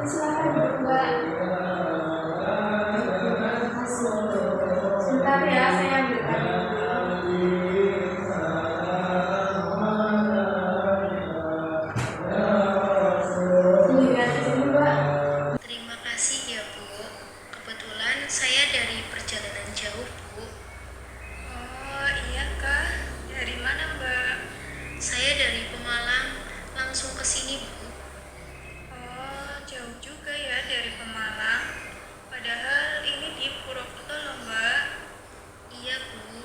Silakan Mbak. Sebentar ya, saya ambilkan dulu. Dilihat di sini Mbak. Terima kasih ya Bu. Kebetulan saya dari perjalanan jauh Bu. Oh iya kah? Dari mana Mbak? Saya dari Pemalang langsung ke sini Bu. Oh jauh juga ya dari Pemalang. Padahal ini di Purwokerto loh Mbak. Iya Bu.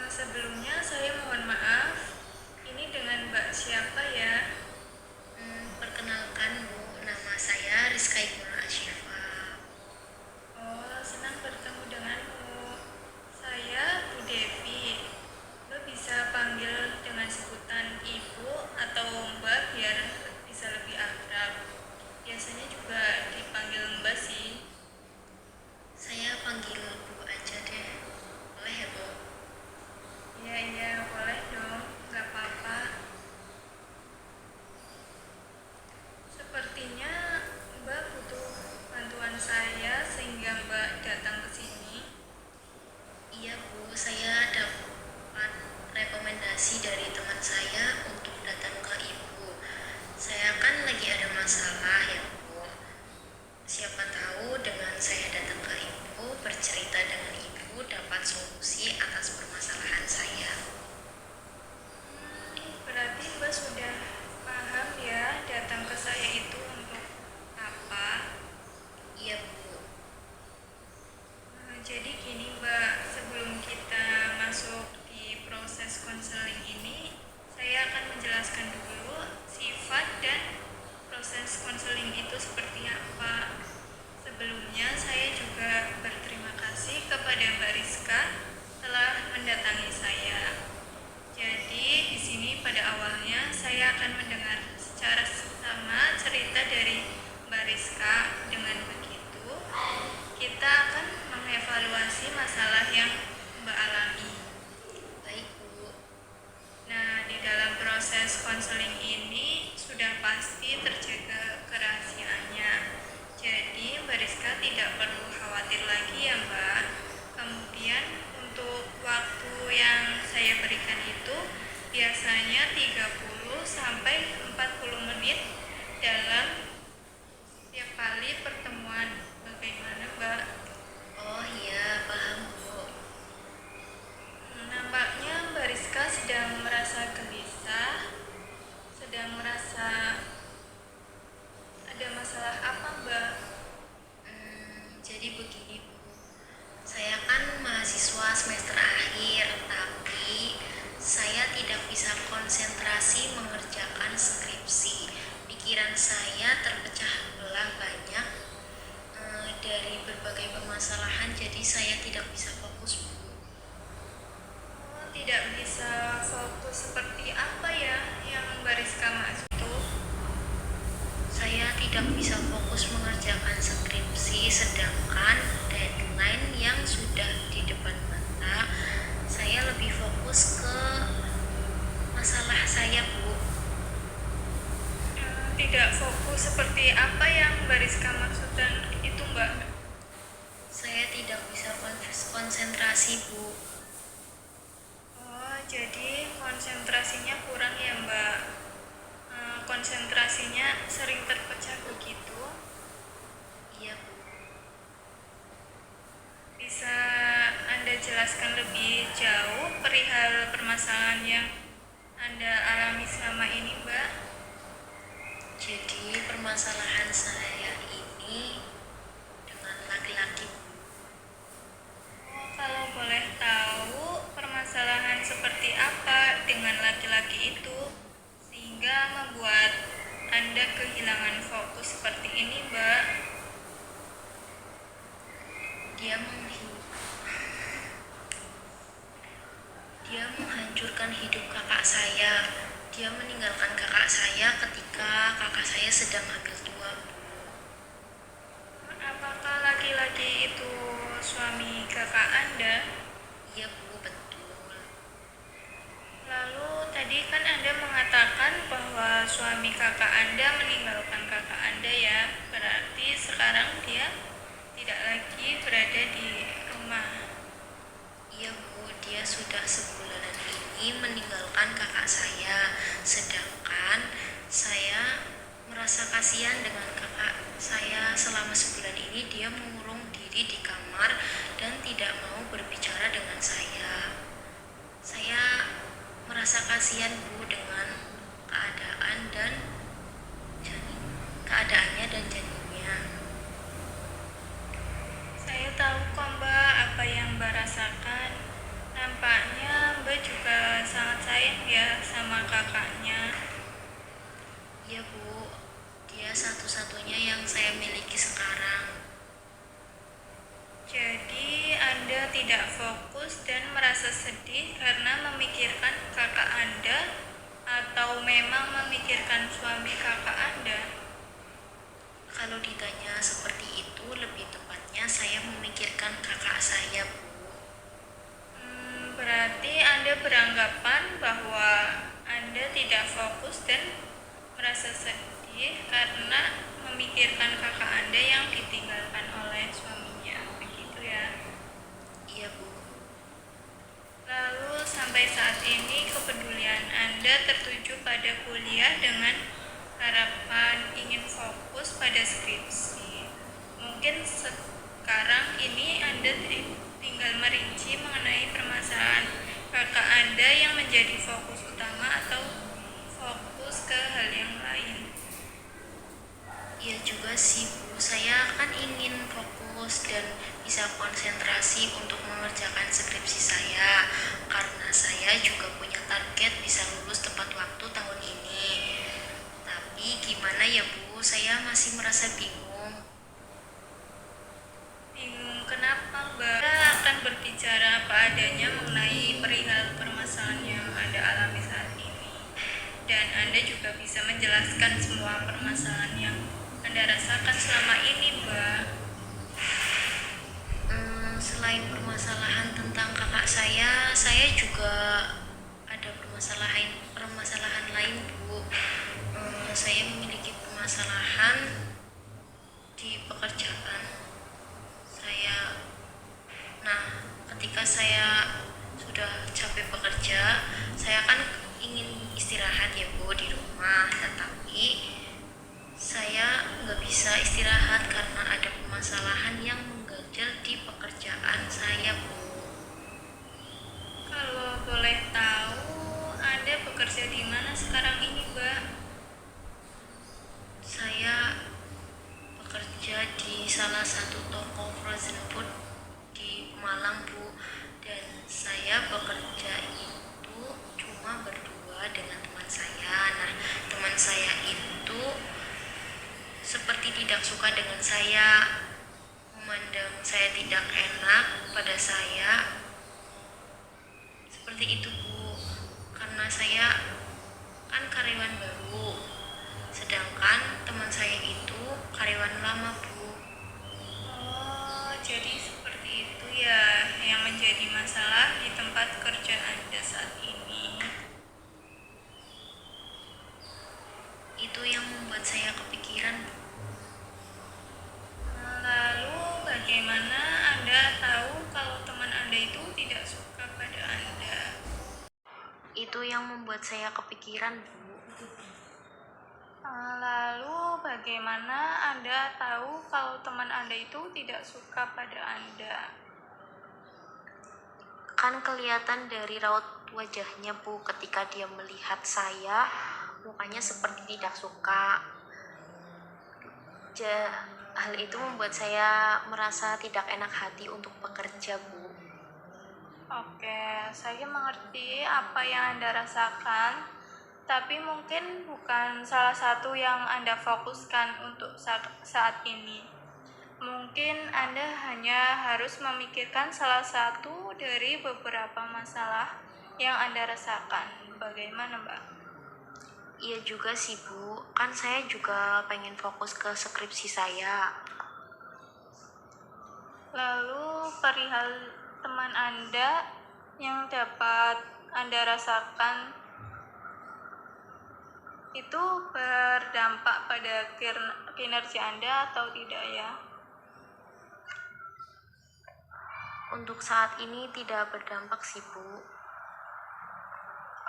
Sebelumnya saya mohon maaf. Ini dengan Mbak siapa ya? Perkenalkan Bu, nama saya Rizka Ibnu Asyifa. Oh senang bertemu denganmu. Saya Bu Devi. Mbak bisa panggil dengan sebutan Ibu atau Mbak biar bisa lebih akrab. Biasanya juga dipanggil Mbak sih. Saya panggil Bu aja deh. Boleh ya Bu? Iya boleh dong, nggak apa-apa. Sepertinya Mbak butuh bantuan saya sehingga Mbak datang ke sini. Iya Bu, saya dapat rekomendasi dari teman saya untuk datang ke Ibu. Saya kan lagi ada masalah ya Bu. Siapa tahu dengan saya datang ke Ibu, bercerita dengan Ibu dapat solusi atas permasalahan saya. Berarti Mbak sudah paham ya datang ke saya itu untuk apa? Iya Bu. Jadi gini Mbak, sebelum kita masuk di proses konseling ini, saya akan menjelaskan dulu sifat dan proses konseling itu seperti apa. Sebelumnya saya juga berterima kasih kepada Mbak Rizka telah mendatangi saya. Jadi di sini pada awalnya saya akan mendengar secara sama cerita dari Mbak Rizka. Dengan begitu kita akan mengevaluasi masalah yang Mbak alami. Baik Bu. Nah, di dalam proses konseling ini sudah pasti terjaga kerahasiaannya. Jadi Mbak Rizka tidak perlu khawatir lagi ya Mbak. Kemudian untuk waktu yang saya berikan itu biasanya 30 sampai 40 menit dalam setiap kali pertemuan. Bagaimana Mbak? Oh iya, paham Bu. Nampaknya Mbak Rizka sedang merasa gelisah, sedang merasa ada masalah apa Mbak? Jadi begini Bu, saya kan mahasiswa semester akhir, tapi saya tidak bisa konsentrasi mengerjakan skripsi. Pikiran saya terpecah belah banyak dari berbagai permasalahan, jadi saya tidak bisa fokus Bu. Tidak bisa fokus seperti apa ya yang Mbak Rizka maksud? Saya tidak bisa fokus mengerjakan skripsi, sedangkan deadline yang sudah di depan mata, saya lebih fokus ke masalah saya Bu. Tidak fokus seperti apa yang Mbak Rizka maksudkan itu Mbak? Saya tidak bisa konsentrasi Bu. Oh, jadi konsentrasinya kurang ya Mbak? Konsentrasinya sering terpecah begitu? Iya Bu. Bisa Anda jelaskan lebih jauh perihal permasalahan yang Anda alami selama ini Mbak? Jadi permasalahan saya ini dengan laki-laki Bu. Oh, kalau boleh tahu permasalahan seperti apa dengan laki-laki itu sehingga membuat Anda kehilangan fokus seperti ini Mbak? Dia menghancurkan hidup kakak saya. Dia meninggalkan kakak saya ketika kakak saya sedang hamil tua Bu. Apakah laki-laki itu suami kakak Anda? Iya Bu, betul. Lalu tadi kan Anda mengatakan bahwa suami kakak Anda meninggal Anda ya. Berarti sekarang dia tidak lagi berada di rumah. Iya Bu, dia sudah sebulanan ini meninggalkan kakak saya. Sedangkan saya merasa kasihan dengan kakak saya. Selama sebulan ini dia mengurung diri di kamar dan tidak mau berbicara dengan saya. Saya merasa kasihan Bu dengan keadaannya dan janinnya. Saya tahu kok Mbak apa yang Mbak rasakan. Nampaknya Mbak juga sangat sayang ya sama kakaknya. Iya Bu, dia satu-satunya yang saya miliki sekarang. Jadi Anda tidak fokus dan merasa sedih karena memikirkan kakak Anda atau memang memikirkan suami kakak Anda? Kalau ditanya seperti itu, lebih tepatnya saya memikirkan kakak saya Bu. Berarti Anda beranggapan bahwa Anda tidak fokus dan merasa sedih karena memikirkan kakak Anda yang ditinggalkan oleh suaminya, begitu ya? Iya Bu. Lalu sampai saat ini kepedulian Anda tertuju pada kuliah dengan harapan ingin fokus pada skripsi. Mungkin sekarang ini Anda tinggal merinci mengenai permasalahan kakak Anda yang menjadi fokus utama atau fokus ke hal yang lain. Iya juga sih Bu, saya kan ingin fokus dan bisa konsentrasi untuk mengerjakan skripsi saya. Karena saya juga punya target bisa lulus tepat waktu tahun ini. Tapi gimana ya Bu, saya masih merasa bingung. Bingung kenapa Mbak? Kita akan berbicara apa adanya mengenai perihal permasalahan yang Anda alami saat ini. Dan Anda juga bisa menjelaskan semua permasalahan yang Anda rasakan selama ini, Mbak. Selain permasalahan tentang kakak saya juga ada permasalahan lain Bu. Saya memiliki permasalahan di pekerjaan saya. Nah, ketika saya sudah capek bekerja, saya kan ingin istirahat ya Bu di rumah, tetapi saya nggak bisa istirahat karena ada permasalahan yang mengganjal di pekerjaan saya Bu. Kalau boleh tahu, Anda bekerja di mana sekarang ini, Mbak? Saya bekerja di salah satu toko frozen food di Malang Bu, dan saya bekerja itu cuma berdua dengan teman saya. Nah, teman saya itu seperti tidak suka dengan saya, memandang saya tidak enak pada saya. Seperti itu Bu, karena saya kan karyawan baru, sedangkan teman saya itu karyawan lama Bu. Oh, jadi seperti itu ya yang menjadi masalah di tempat kerja Anda saat ini. Itu yang membuat saya kepikiran Bu. Lalu bagaimana Anda tahu kalau teman Anda itu tidak suka pada Anda? Itu yang membuat saya kepikiran Bu. Lalu bagaimana Anda tahu kalau teman Anda itu tidak suka pada Anda? Kan kelihatan dari raut wajahnya Bu, ketika dia melihat saya, mukanya seperti tidak suka. Hal itu membuat saya merasa tidak enak hati untuk bekerja Bu. Oke, saya mengerti apa yang Anda rasakan, tapi mungkin bukan salah satu yang Anda fokuskan untuk saat ini. Mungkin Anda hanya harus memikirkan salah satu dari beberapa masalah yang Anda rasakan. Bagaimana, Mbak? Iya juga sih Bu, kan saya juga pengen fokus ke skripsi saya. Lalu perihal teman Anda yang dapat Anda rasakan, itu berdampak pada kinerja Anda atau tidak ya? Untuk saat ini tidak berdampak sih, Bu.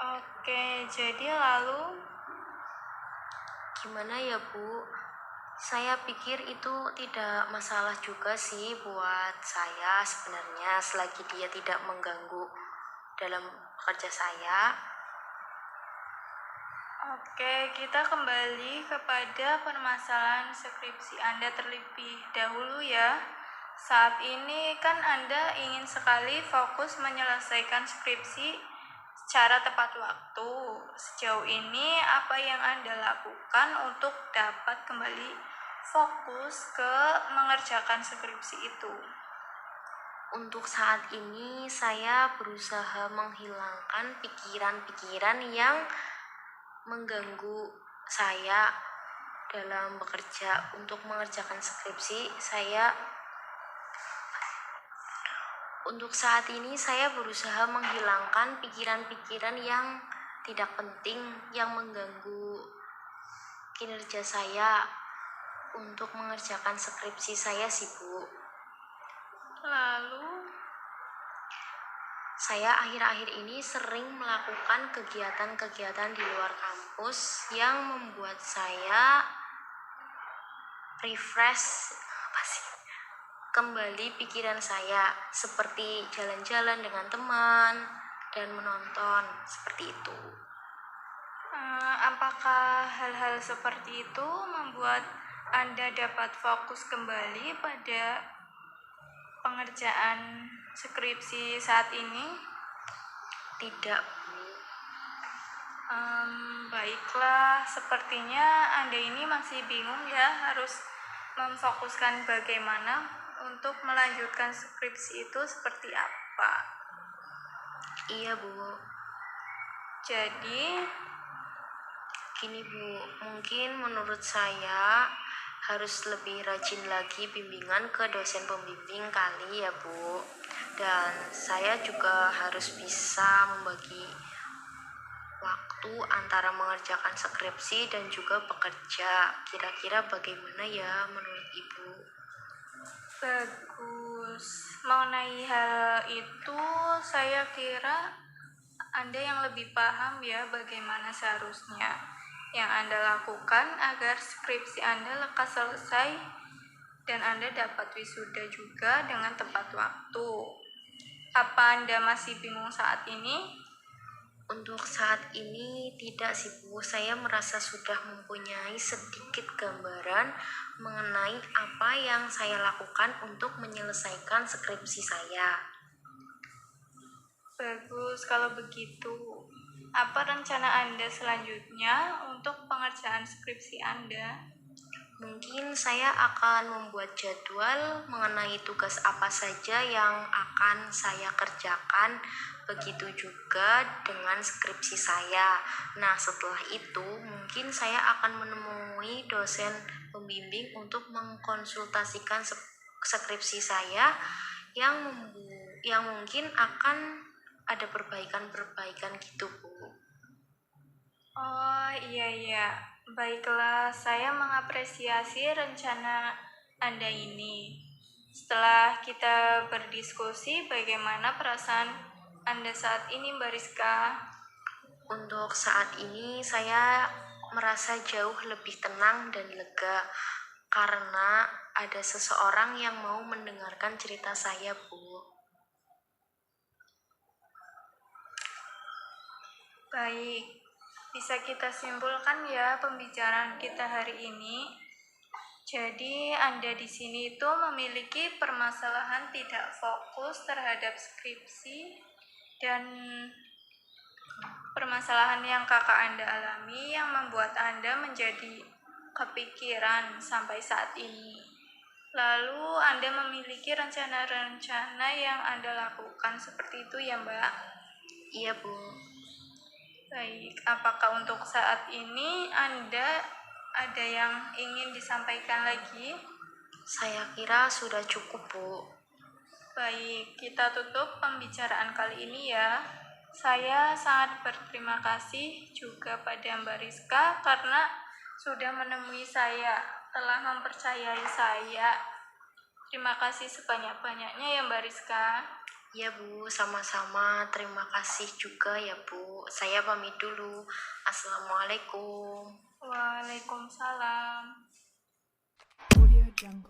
Oke, jadi lalu Gimana ya, Bu? Saya pikir itu tidak masalah juga sih buat saya sebenarnya selagi dia tidak mengganggu dalam kerja saya. Oke, kita kembali kepada permasalahan skripsi Anda terlebih dahulu ya. Saat ini kan Anda ingin sekali fokus menyelesaikan skripsi secara tepat waktu. Sejauh ini apa yang Anda lakukan untuk dapat kembali fokus ke mengerjakan skripsi itu? Untuk saat ini saya berusaha menghilangkan pikiran-pikiran yang mengganggu saya dalam bekerja. Untuk mengerjakan skripsi untuk saat ini saya berusaha menghilangkan pikiran-pikiran yang tidak penting yang mengganggu kinerja saya untuk mengerjakan skripsi saya sih, Bu. Lalu, Saya akhir-akhir ini sering melakukan kegiatan-kegiatan di luar kampus yang membuat saya refresh kembali pikiran saya, seperti jalan-jalan dengan teman dan menonton, seperti itu. apakah hal-hal seperti itu membuat Anda dapat fokus kembali pada pengerjaan skripsi saat ini? Tidak, Bu. Baiklah, sepertinya Anda ini masih bingung ya harus memfokuskan bagaimana untuk melanjutkan skripsi itu seperti apa. Iya, Bu. Jadi, Gini, Bu, mungkin menurut saya harus lebih rajin lagi bimbingan ke dosen pembimbing kali ya, Bu. Dan saya juga harus bisa membagi waktu antara mengerjakan skripsi dan juga bekerja. Kira-kira bagaimana ya menurut Ibu? bagus. Mengenai hal itu, saya kira Anda yang lebih paham ya bagaimana seharusnya yang Anda lakukan agar skripsi Anda lekas selesai dan Anda dapat wisuda juga dengan tepat waktu. Apa Anda masih bingung saat ini? Untuk saat ini tidak sih, Bu. Saya merasa sudah mempunyai sedikit gambaran mengenai apa yang saya lakukan untuk menyelesaikan skripsi saya. Bagus kalau begitu. Apa rencana Anda selanjutnya untuk pengerjaan skripsi Anda? Mungkin saya akan membuat jadwal mengenai tugas apa saja yang akan saya kerjakan, begitu juga dengan skripsi saya. Nah, setelah itu mungkin saya akan menemui dosen pembimbing untuk mengkonsultasikan skripsi saya yang mungkin akan ada perbaikan-perbaikan gitu, Bu. Oh iya, baiklah, saya mengapresiasi rencana Anda ini. Setelah kita berdiskusi bagaimana perasaan Anda saat ini, Mbak Rizka? Untuk saat ini saya merasa jauh lebih tenang dan lega karena ada seseorang yang mau mendengarkan cerita saya, Bu. Baik, bisa kita simpulkan ya pembicaraan kita hari ini. Jadi Anda di sini itu memiliki permasalahan tidak fokus terhadap skripsi dan permasalahan yang kakak Anda alami yang membuat Anda menjadi kepikiran sampai saat ini. Lalu Anda memiliki rencana-rencana yang Anda lakukan seperti itu ya Mbak? Iya, Bu. Baik, apakah untuk saat ini Anda ada yang ingin disampaikan lagi? Saya kira sudah cukup, Bu. Baik, kita tutup pembicaraan kali ini ya. Saya sangat berterima kasih juga pada Mbak Rizka karena sudah menemui saya, telah mempercayai saya. Terima kasih sebanyak-banyaknya ya Mbak Rizka. Ya Bu, sama-sama. Terima kasih juga ya Bu. Saya pamit dulu. Assalamualaikum. Waalaikumsalam. Audio Jungle.